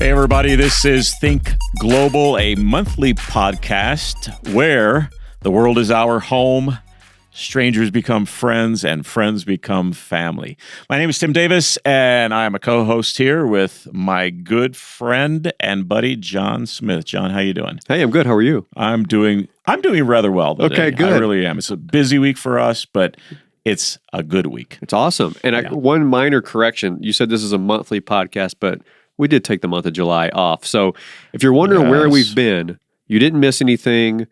Hey, everybody, this is Think Global, a monthly podcast where the world is our home, strangers become friends, and friends become family. My name is Tim Davis, and I am a co-host here with my good friend and buddy, John Smith. John, how you doing? Hey, I'm good. How are you? I'm doing rather well today. Okay, good. I really am. It's a busy week for us, but it's a good week. It's awesome. And one minor correction. You said this is a monthly podcast, but we did take the month of July off. So if you're wondering where we've been, you didn't miss anything.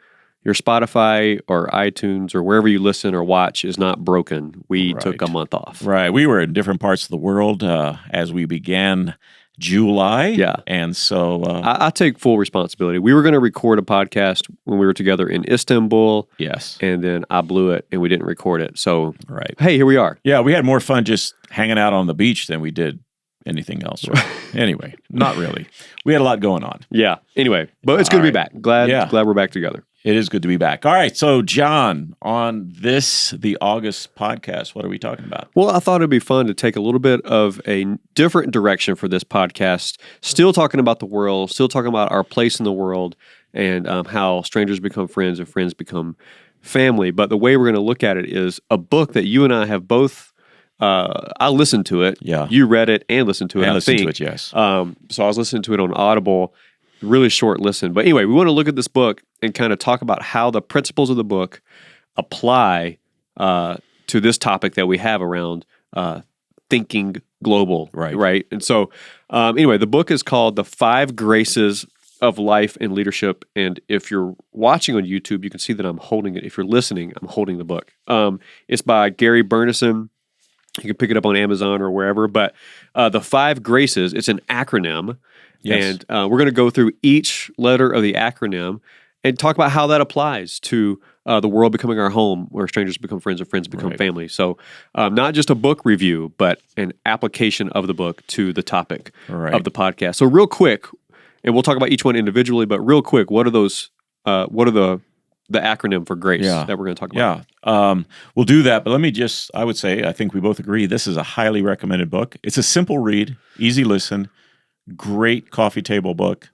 Your Spotify or iTunes or wherever you listen or watch is not broken. We took a month off. Right. We were in different parts of the world as we began July. Yeah. And so I take full responsibility. We were going to record a podcast when we were together in Istanbul. Yes. And then I blew it and we didn't record it. So, right. Hey, here we are. Yeah, we had more fun just hanging out on the beach than we did anything else. Anyway, not really. We had a lot going on. Yeah. Anyway, but it's good to be back. Glad we're back together. It is good to be back. All right. So, John, on the August podcast, what are we talking about? Well, I thought it'd be fun to take a little bit of a different direction for this podcast. Still talking about the world, still talking about our place in the world and how strangers become friends and friends become family. But the way we're going to look at it is a book that you and I have both I listened to it. Yeah. You read it and listened to it, I think. To it, yes. So I was listening to it on Audible, really short listen. But anyway, we want to look at this book and kind of talk about how the principles of the book apply to this topic that we have around thinking global. Right. And so anyway, the book is called The 5 Graces of Life and Leadership. And if you're watching on YouTube, you can see that I'm holding it. If you're listening, I'm holding the book. It's by Gary Burnison. You can pick it up on Amazon or wherever. But the 5 Graces, it's an acronym. Yes. And we're going to go through each letter of the acronym and talk about how that applies to the world becoming our home, where strangers become friends and friends become family. So not just a book review, but an application of the book to the topic of the podcast. So real quick, and we'll talk about each one individually, but real quick, what are those? What are the acronym for grace that we're going to talk about? Yeah, we'll do that. But let me I would say, I think we both agree, this is a highly recommended book. It's a simple read, easy listen, great coffee table book,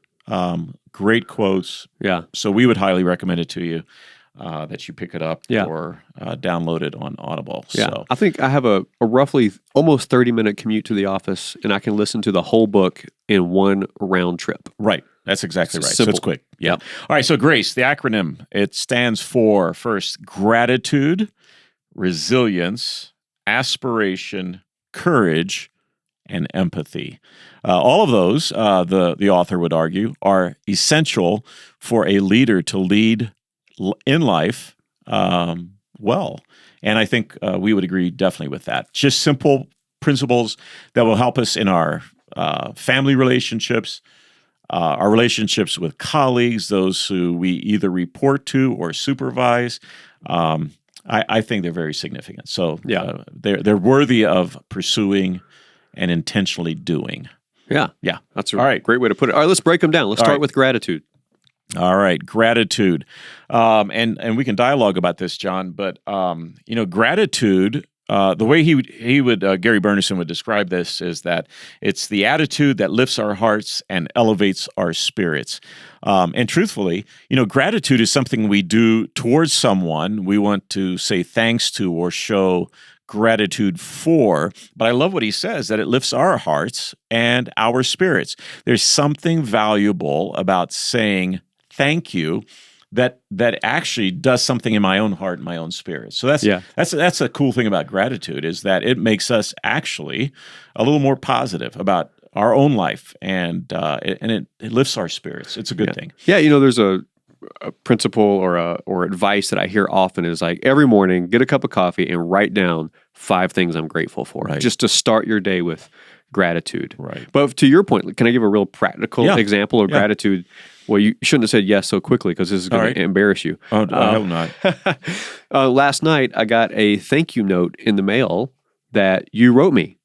great quotes. Yeah. So we would highly recommend it to you, that you pick it up or download it on Audible. Yeah. So I think I have a roughly almost 30-minute commute to the office, and I can listen to the whole book in one round trip. Right. That's exactly right. Simple. So it's quick. Yeah. All right. So GRACE, the acronym, it stands for, first, gratitude, resilience, aspiration, courage, and empathy. All of those, the author would argue, are essential for a leader to lead in life well. And I think we would agree definitely with that. Just simple principles that will help us in our family relationships, our relationships with colleagues, those who we either report to or supervise. I think they're very significant. So they're worthy of pursuing and intentionally doing. Yeah. Yeah. That's a great way to put it. All right, let's break them down. Let's start with gratitude. All right, gratitude. And we can dialogue about this, John, but gratitude, the way he would Gary Burnison would describe this is that it's the attitude that lifts our hearts and elevates our spirits. And truthfully, gratitude is something we do towards someone we want to say thanks to or show gratitude for. But I love what he says, that it lifts our hearts and our spirits. There's something valuable about saying thank you that actually does something in my own heart and my own spirit. So that's a cool thing about gratitude, is that it makes us actually a little more positive about our own life, and it lifts our spirits. It's a good thing. Yeah, there's a principle or advice that I hear often is like, every morning, get a cup of coffee and write down 5 things I'm grateful for, just to start your day with gratitude. Right. But to your point, can I give a real practical example of gratitude? Well, you shouldn't have said yes so quickly, because this is going to embarrass you. Oh, I hope not. Last night, I got a thank you note in the mail that you wrote me.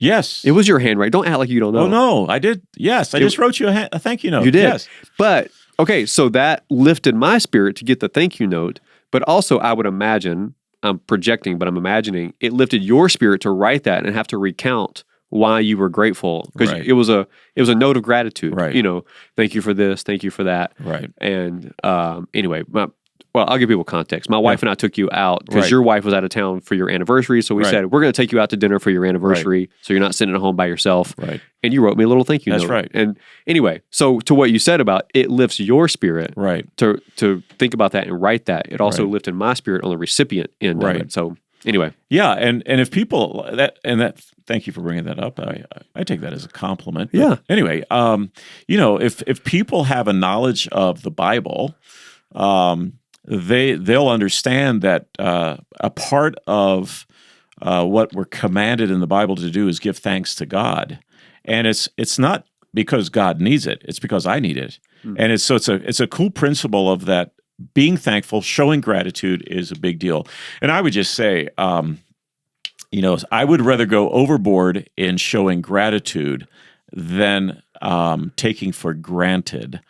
Yes. It was your handwriting. Don't act like you don't know. Oh, no, I did. Yes, I just wrote you a thank you note. You did. Yes. But, okay, so that lifted my spirit to get the thank you note, but also I would imagine, I'm projecting, but I'm imagining, it lifted your spirit to write that and have to recount why you were grateful, because Right. it was a note of gratitude. Right. You know, thank you for this, thank you for that. Right. And anyway, well, I'll give people context. My wife and I took you out because Right. your wife was out of town for your anniversary. So we Right. said, we're going to take you out to dinner for your anniversary, so you're not sitting at home by yourself. Right. And you wrote me a little thank you That's note. right. And anyway, so to what you said about it lifts your spirit Right. to think about that and write that. It also Right. lifted my spirit on the recipient end Right. of it. So anyway. Yeah, and if people thank you for bringing that up. I take that as a compliment. But Yeah. Anyway, if people have a knowledge of the Bible, they'll understand that a part of what we're commanded in the Bible to do is give thanks to God, and it's not because God needs it; it's because I need it, and it's a cool principle of that. Being thankful, showing gratitude is a big deal, and I would just say, I would rather go overboard in showing gratitude than taking for granted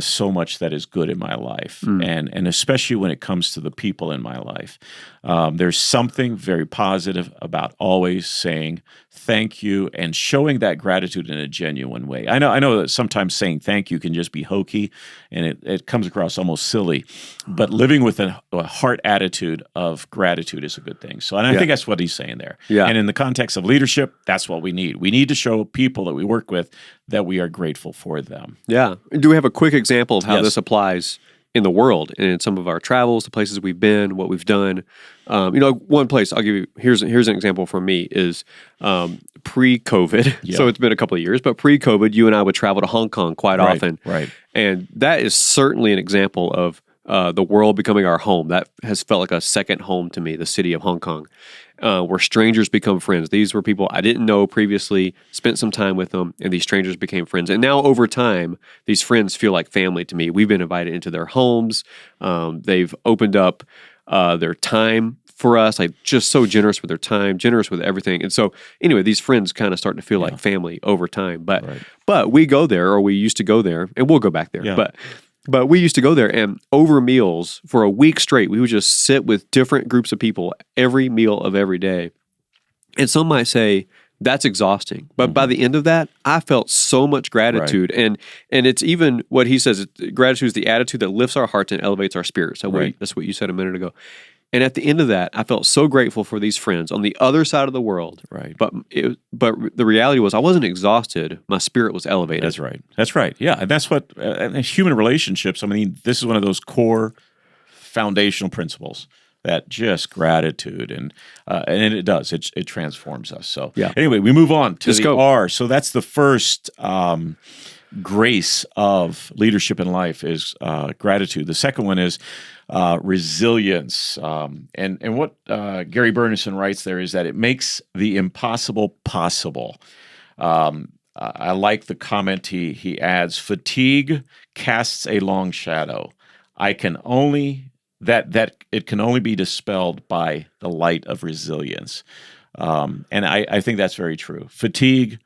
so much that is good in my life, and especially when it comes to the people in my life. There's something very positive about always saying thank you and showing that gratitude in a genuine way. I know that sometimes saying thank you can just be hokey, and it comes across almost silly, but living with a heart attitude of gratitude is a good thing. So, and I think that's what he's saying there. Yeah. And in the context of leadership, that's what we need. We need to show people that we work with that we are grateful for them. Yeah. Do we have a quick example of how Yes. this applies in the world and in some of our travels, the places we've been, what we've done? One place I'll give you, here's an example from me is pre-COVID. Yeah. So it's been a couple of years, but pre-COVID, you and I would travel to Hong Kong quite often. Right. And that is certainly an example of the world becoming our home. That has felt like a second home to me, the city of Hong Kong, where strangers become friends. These were people I didn't know previously, spent some time with them, and these strangers became friends. And now over time, these friends feel like family to me. We've been invited into their homes. They've opened up their time for us, like just so generous with their time, generous with everything. And so anyway, these friends kind of start to feel like family over time. But we go there, or we used to go there, and we'll go back there. Yeah. But we used to go there, and over meals for a week straight, we would just sit with different groups of people every meal of every day. And some might say that's exhausting, but by the end of that, I felt so much gratitude. And it's even what he says: gratitude is the attitude that lifts our hearts and elevates our spirits. So that's what you said a minute ago. And at the end of that, I felt so grateful for these friends on the other side of the world. Right. But the reality was, I wasn't exhausted. My spirit was elevated. That's right. Yeah, and that's what human relationships. I mean, this is one of those core foundational principles that just gratitude and it does it transforms us. So anyway, we move on to the R. So that's the first grace of leadership in life is gratitude. The second one is resilience. And what Gary Burnison writes there is that it makes the impossible possible. I like the comment he adds: fatigue casts a long shadow. It can only be dispelled by the light of resilience. And I think that's very true. Fatigue,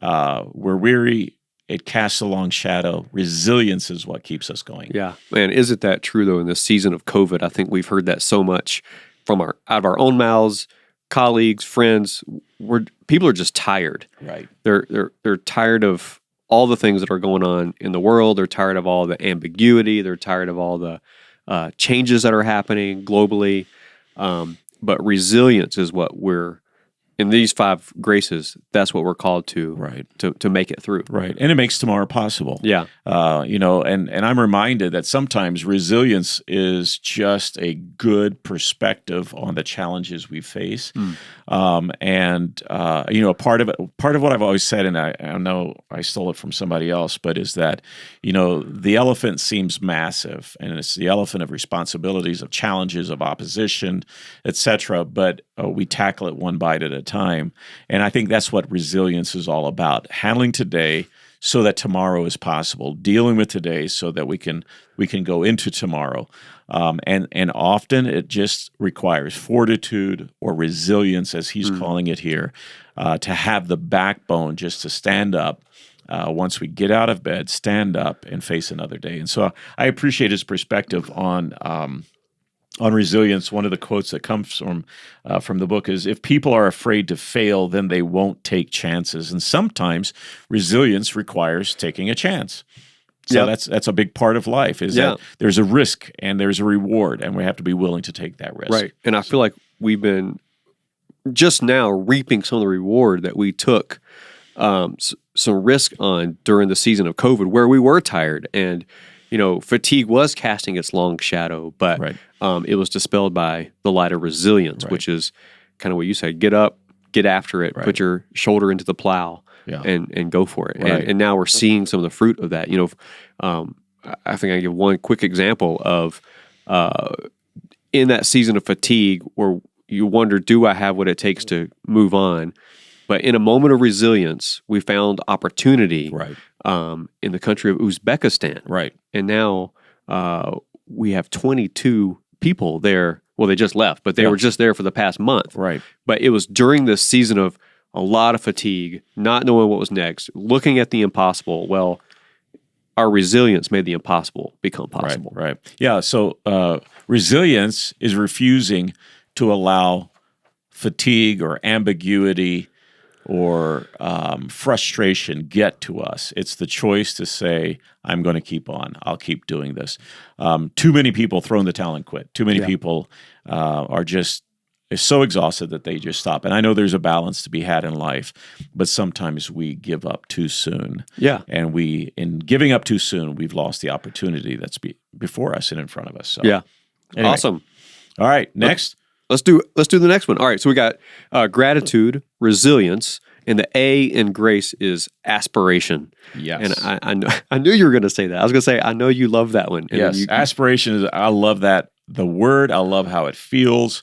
we're weary, it casts a long shadow. Resilience is what keeps us going. Yeah. Man, isn't that true, though, in this season of COVID? I think we've heard that so much from out of our own mouths, colleagues, friends. People are just tired. Right. They're tired of all the things that are going on in the world. They're tired of all the ambiguity. They're tired of all the changes that are happening globally. But resilience is what we're, in these 5 graces, that's what we're called to, to make it through. Right. And it makes tomorrow possible. Yeah. And I'm reminded that sometimes resilience is just a good perspective on the challenges we face. Part of what I've always said, and I know I stole it from somebody else, but is that, the elephant seems massive, and it's the elephant of responsibilities, of challenges, of opposition, etc. But we tackle it one bite at a time. And I think that's what resilience is all about: handling today so that tomorrow is possible, dealing with today so that we can go into tomorrow. And often it just requires fortitude or resilience, as he's calling it here, to have the backbone just to stand up. Once we get out of bed, stand up and face another day. And so I appreciate his perspective on on resilience, one of the quotes that comes from the book is, if people are afraid to fail, then they won't take chances. And sometimes resilience requires taking a chance. So that's a big part of life, is that there's a risk and there's a reward, and we have to be willing to take that risk. Right. And I feel like we've been just now reaping some of the reward that we took some risk on during the season of COVID, where we were tired and, fatigue was casting its long shadow, but it was dispelled by the light of resilience, which is kind of what you said: get up, get after it, put your shoulder into the plow, and go for it. And now we're seeing some of the fruit of that. I think I can give one quick example of in that season of fatigue where you wonder, do I have what it takes to move on? But in a moment of resilience, we found opportunity in the country of Uzbekistan. Right. And now we have 22 people there. Well, they just left, but they were just there for the past month. Right. But it was during this season of a lot of fatigue, not knowing what was next, looking at the impossible. Well, our resilience made the impossible become possible. Right. Yeah. So resilience is refusing to allow fatigue or ambiguity or frustration get to us. It's the choice to say, I'm going to keep on. I'll keep doing this. Too many people throw in the towel and quit. Too many people are just so exhausted that they just stop. And I know there's a balance to be had in life, but sometimes we give up too soon. Yeah. And in giving up too soon, we've lost the opportunity that's before us and in front of us. So, anyway. Awesome. All right, next. Let's do the next one. All right, so we got gratitude, resilience, and the A in grace is aspiration. Yes. And I knew you were going to say that. I was going to say, I know you love that one. And yes, aspiration is, I love that, the word. I love how it feels.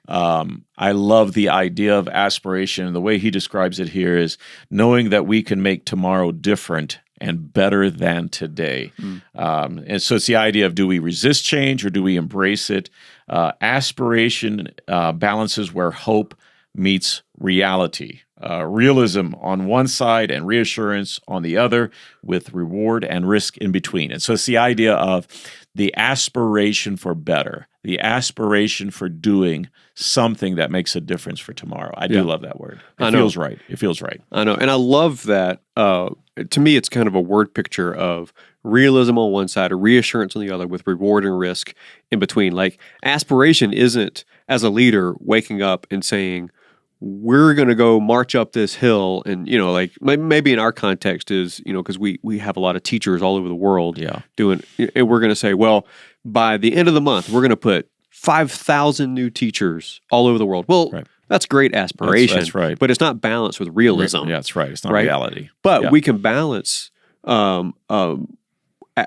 I love the idea of aspiration. The way he describes it here is knowing that we can make tomorrow different and better than today. And so it's the idea of, do we resist change or do we embrace it? Aspiration balances where hope meets reality. Realism on one side and reassurance on the other, with reward and risk in between. And so it's the idea of the aspiration for better, the aspiration for doing something that makes a difference for tomorrow. I do love that word. It feels right. It feels right. I know. And I love that. To me, it's kind of a word picture of realism on one side, a reassurance on the other, with reward and risk in between. Like, aspiration isn't, as a leader, waking up and saying, we're going to go march up this hill. And, like maybe in our context is, because we have a lot of teachers all over the world doing, and we're going to say, well, by the end of the month, we're going to put 5,000 new teachers all over the world. Well, that's great aspiration. That's right. But it's not balanced with realism. Yeah, that's right. It's not reality. But we can balance what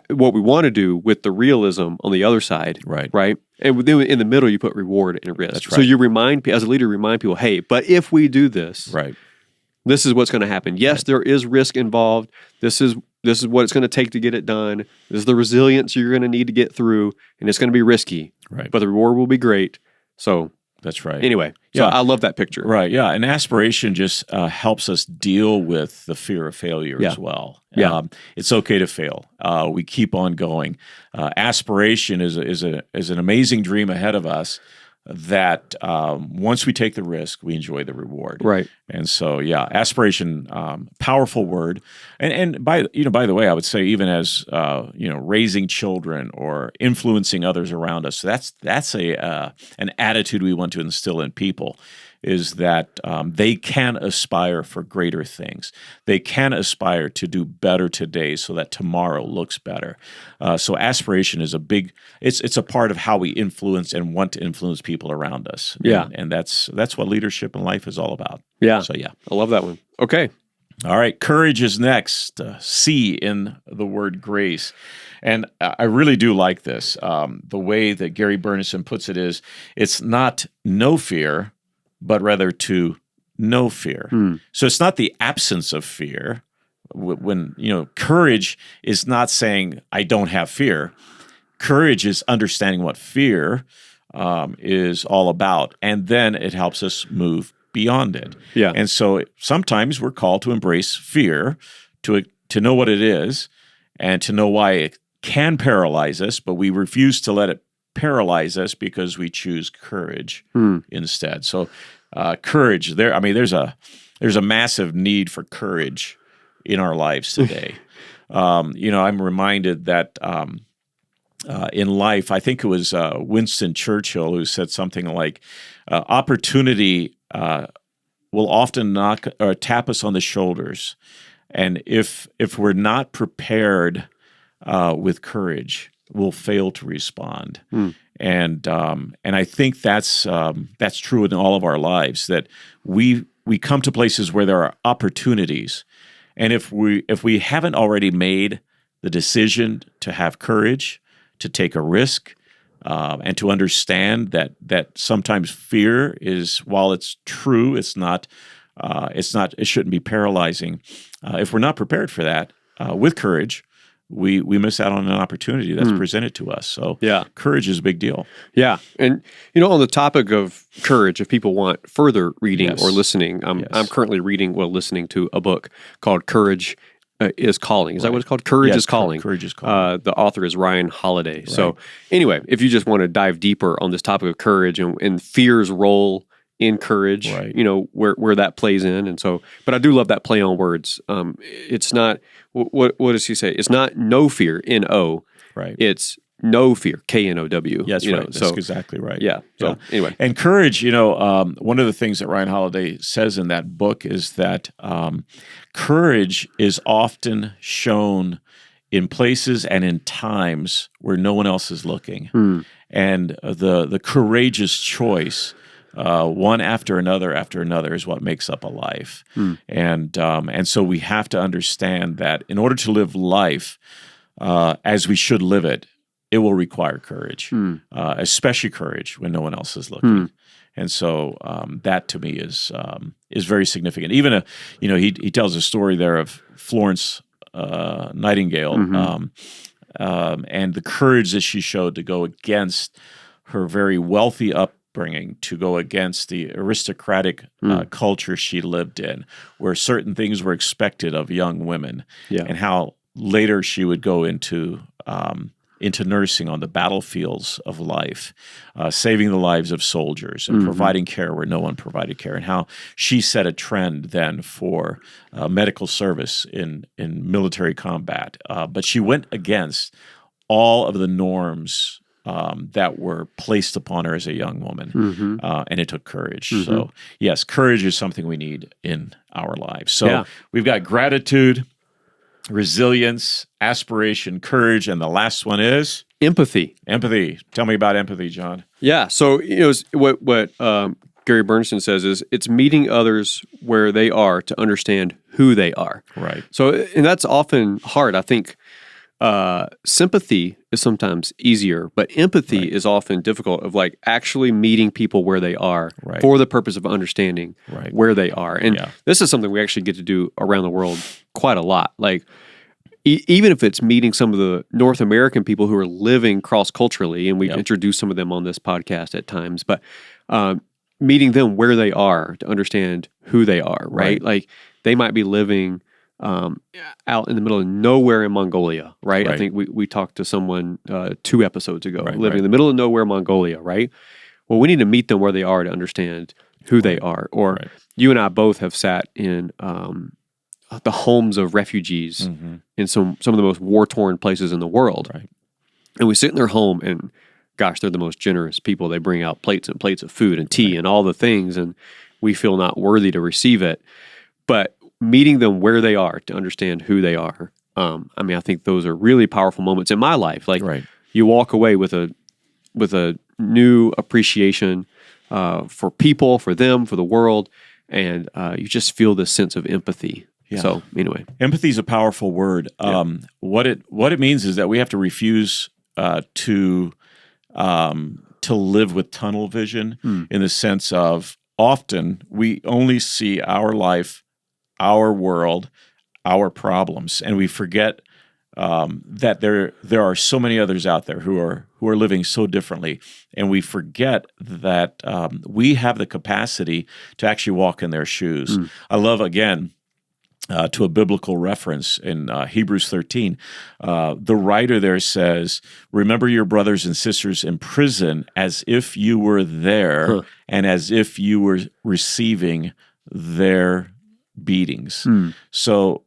we want to do with the realism on the other side. Right. And then in the middle, you put reward and risk. That's right. So you as a leader, remind people, hey, but if we do this, this is what's going to happen. Yes, there is risk involved. This is what it's going to take to get it done. This is the resilience you're going to need to get through, and it's going to be risky. But the reward will be great. So that's right. Anyway, so I love that picture. Right, yeah. And aspiration just helps us deal with the fear of failure as well. It's okay to fail. We keep on going. Aspiration is an amazing dream ahead of us that once we take the risk, we enjoy the reward. Right. And so, aspiration, powerful word. And by the way, I would say, even as raising children or influencing others around us, that's an attitude we want to instill in people, is that they can aspire for greater things. They can aspire to do better today so that tomorrow looks better. So aspiration is it's a part of how we influence and want to influence people around us. And that's what leadership in life is all about. So I love that one. Okay. All right, courage is next. C in the word grace. And I really do like this. The way that Gary Burnison puts it is, it's not no fear, but rather to know fear. So it's not the absence of fear. When courage is not saying I don't have fear. Courage is understanding what fear is all about, and then it helps us move beyond it. And so sometimes we're called to embrace fear, to know what it is, and to know why it can paralyze us, but we refuse to let it paralyze us because we choose courage instead. So courage, there's a massive need for courage in our lives today. I'm reminded that in life, I think it was Winston Churchill who said something like, opportunity will often knock or tap us on the shoulders. And if we're not prepared with courage, we'll fail to respond. And I think that's true in all of our lives, that we come to places where there are opportunities, and if we haven't already made the decision to have courage, to take a risk, and to understand that sometimes fear is, while it's true, it shouldn't be paralyzing. If we're not prepared for that with courage, we miss out on an opportunity that's presented to us. So courage is a big deal. Yeah. And, on the topic of courage, if people want further reading or listening, I'm currently listening to a book called Courage is Calling. Is that what it's called? Courage is Calling. Courage is Calling. The author is Ryan Holiday. Right. So anyway, if you just want to dive deeper on this topic of courage and fear's role in courage, where that plays in. And so, but I do love that play on words. It's not, what does he say? It's not no fear, N-O. Right. It's no fear, K-N-O-W. Yes, right. That's exactly right. Yeah. So anyway. And courage, one of the things that Ryan Holiday says in that book is that courage is often shown in places and in times where no one else is looking. And the courageous choice, one after another is what makes up a life. And so we have to understand that in order to live life as we should live it, it will require courage, especially courage when no one else is looking. And so that to me is very significant. Even he tells a story there of Florence Nightingale, and the courage that she showed to go against her very wealthy upbringing, to go against the aristocratic culture she lived in, where certain things were expected of young women, and how later she would go into nursing on the battlefields of life, saving the lives of soldiers and providing care where no one provided care, and how she set a trend then for medical service in military combat. But she went against all of the norms that were placed upon her as a young woman, and it took courage. So yes, courage is something we need in our lives. So we've got gratitude, resilience, aspiration, courage, and the last one is empathy. Empathy. Tell me about empathy, John. Yeah. So what Gary Bernstein says is it's meeting others where they are to understand who they are. Right. So, and that's often hard. I think sympathy is sometimes easier, but empathy is often difficult, of like actually meeting people where they are for the purpose of understanding where they are. And this is something we actually get to do around the world quite a lot. Like even if it's meeting some of the North American people who are living cross-culturally, and we introduce some of them on this podcast at times, but meeting them where they are to understand who they are, right? Like they might be living out in the middle of nowhere in Mongolia, right? I think we talked to someone 2 episodes ago, living in the middle of nowhere, Mongolia, right? Well, we need to meet them where they are to understand who they are. Or you and I both have sat in the homes of refugees in some of the most war-torn places in the world. Right. And we sit in their home and, gosh, they're the most generous people. They bring out plates and plates of food and tea and all the things, and we feel not worthy to receive it. But meeting them where they are to understand who they are. I think those are really powerful moments in my life. Like you walk away with a new appreciation for people, for them, for the world, and you just feel this sense of empathy. Yeah. So anyway, empathy is a powerful word. What it means is that we have to refuse to live with tunnel vision, in the sense of often we only see our life, our world, our problems, and we forget that there are so many others out there who are living so differently, and we forget that we have the capacity to actually walk in their shoes. I love, again, to a biblical reference in Hebrews 13. The writer there says, "Remember your brothers and sisters in prison as if you were there Huh. and as if you were receiving their beatings." So,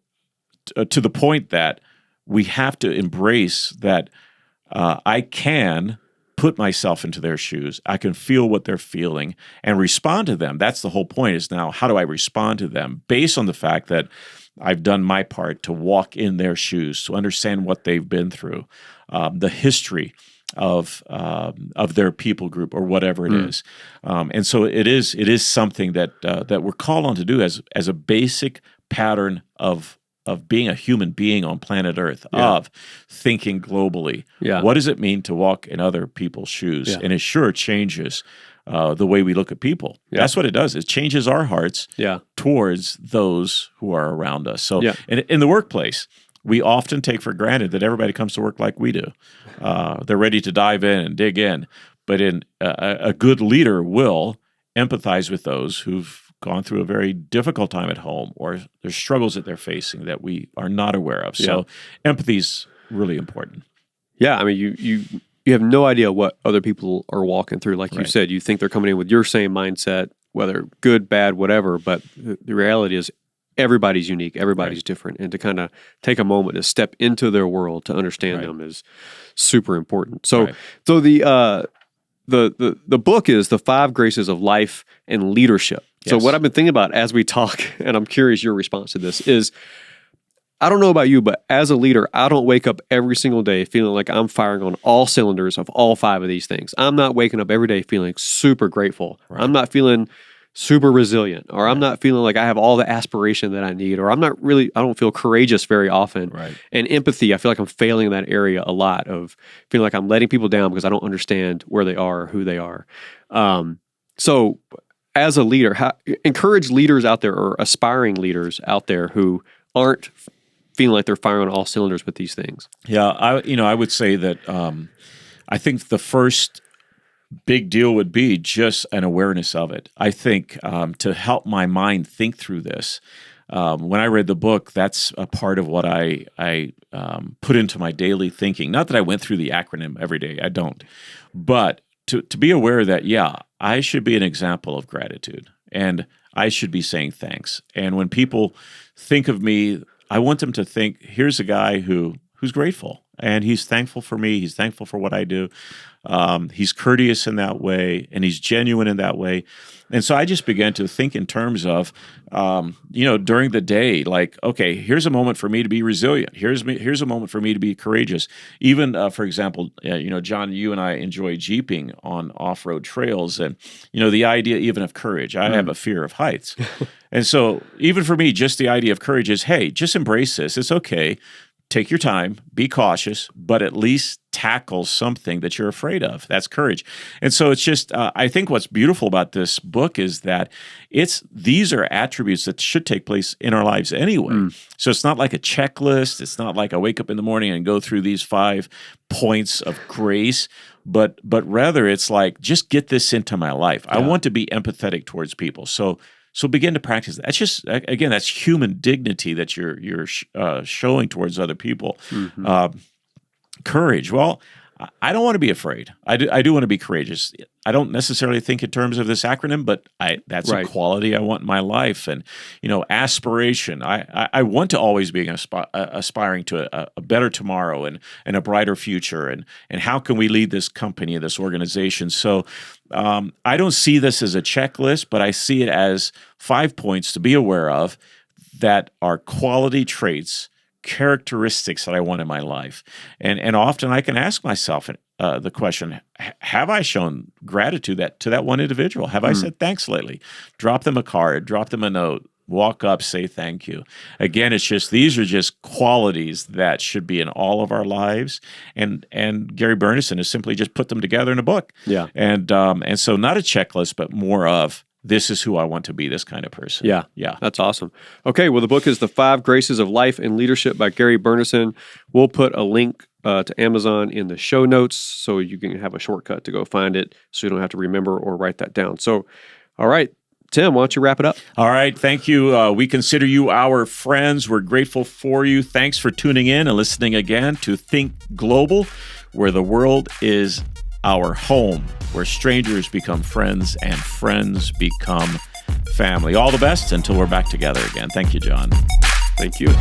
to the point that we have to embrace that I can put myself into their shoes. I can feel what they're feeling and respond to them. That's the whole point, is now how do I respond to them based on the fact that I've done my part to walk in their shoes, to understand what they've been through, the history of their people group or whatever it is. And so it is something that we're called on to do as a basic pattern of being a human being on planet Earth, of thinking globally. Yeah. What does it mean to walk in other people's shoes? Yeah. And it sure changes the way we look at people. Yeah. That's what it does. It changes our hearts towards those who are around us. So in the workplace, we often take for granted that everybody comes to work like we do. They're ready to dive in and dig in. But a good leader will empathize with those who've gone through a very difficult time at home, or there's struggles that they're facing that we are not aware of. So empathy is really important. Yeah, I mean, you have no idea what other people are walking through. Like you said, you think they're coming in with your same mindset, whether good, bad, whatever. But the reality is everybody's unique, everybody's different. And to kind of take a moment to step into their world to understand them is super important. So, so the book is The 5 Graces of Life and Leadership. So what I've been thinking about as we talk, and I'm curious your response to this, is I don't know about you, but as a leader, I don't wake up every single day feeling like I'm firing on all cylinders of all 5 of these things. I'm not waking up every day feeling super grateful. I'm not feeling super resilient, or I'm not feeling like I have all the aspiration that I need, or I don't feel courageous very often. And empathy, I feel like I'm failing in that area a lot, of feeling like I'm letting people down because I don't understand where they are or who they are. So as a leader, encourage leaders out there, or aspiring leaders out there, who aren't feeling like they're firing on all cylinders with these things. Yeah, I would say that I think the first big deal would be just an awareness of it. I think to help my mind think through this, when I read the book, that's a part of what I put into my daily thinking. Not that I went through the acronym every day, I don't. But to be aware that, I should be an example of gratitude, and I should be saying thanks. And when people think of me, I want them to think, here's a guy who's grateful, and he's thankful for me. He's thankful for what I do. He's courteous in that way, and he's genuine in that way. And so I just began to think in terms of, during the day, like, okay, here's a moment for me to be resilient. Here's a moment for me to be courageous. Even, for example, John, you and I enjoy jeeping on off-road trails, and the idea even of courage. I have a fear of heights, and so even for me, just the idea of courage is, hey, just embrace this. It's okay. Take your time, be cautious, but at least tackle something that you're afraid of. That's courage. And so it's just, I think what's beautiful about this book is that these are attributes that should take place in our lives anyway. So it's not like a checklist. It's not like I wake up in the morning and go through these 5 points of grace, but rather it's like, just get this into my life. I want to be empathetic towards people. So begin to practice that. That's just, again, that's human dignity that you're showing towards other people. Courage. Well, I don't want to be afraid. I do want to be courageous. I don't necessarily think in terms of this acronym, but that's a quality I want in my life. And aspiration. I want to always be aspiring to a better tomorrow and a brighter future. And how can we lead this company, this organization? So I don't see this as a checklist, but I see it as 5 points to be aware of that are quality traits, characteristics that I want in my life. And often I can ask myself the question, have I shown gratitude to that one individual? Have I said thanks lately? Drop them a card, drop them a note, walk up, say thank you. Again, these are just qualities that should be in all of our lives. And Gary Burnison has simply just put them together in a book. Yeah. And so not a checklist, but more of, this is who I want to be, this kind of person. Yeah. Yeah. That's awesome. Okay. Well, the book is The 5 Graces of Life and Leadership by Gary Burnison. We'll put a link to Amazon in the show notes so you can have a shortcut to go find it, so you don't have to remember or write that down. So, all right. Tim, why don't you wrap it up? All right. Thank you. We consider you our friends. We're grateful for you. Thanks for tuning in and listening again to Think Global, where the world is our home, where strangers become friends and friends become family. All the best until we're back together again. Thank you, John. Thank you.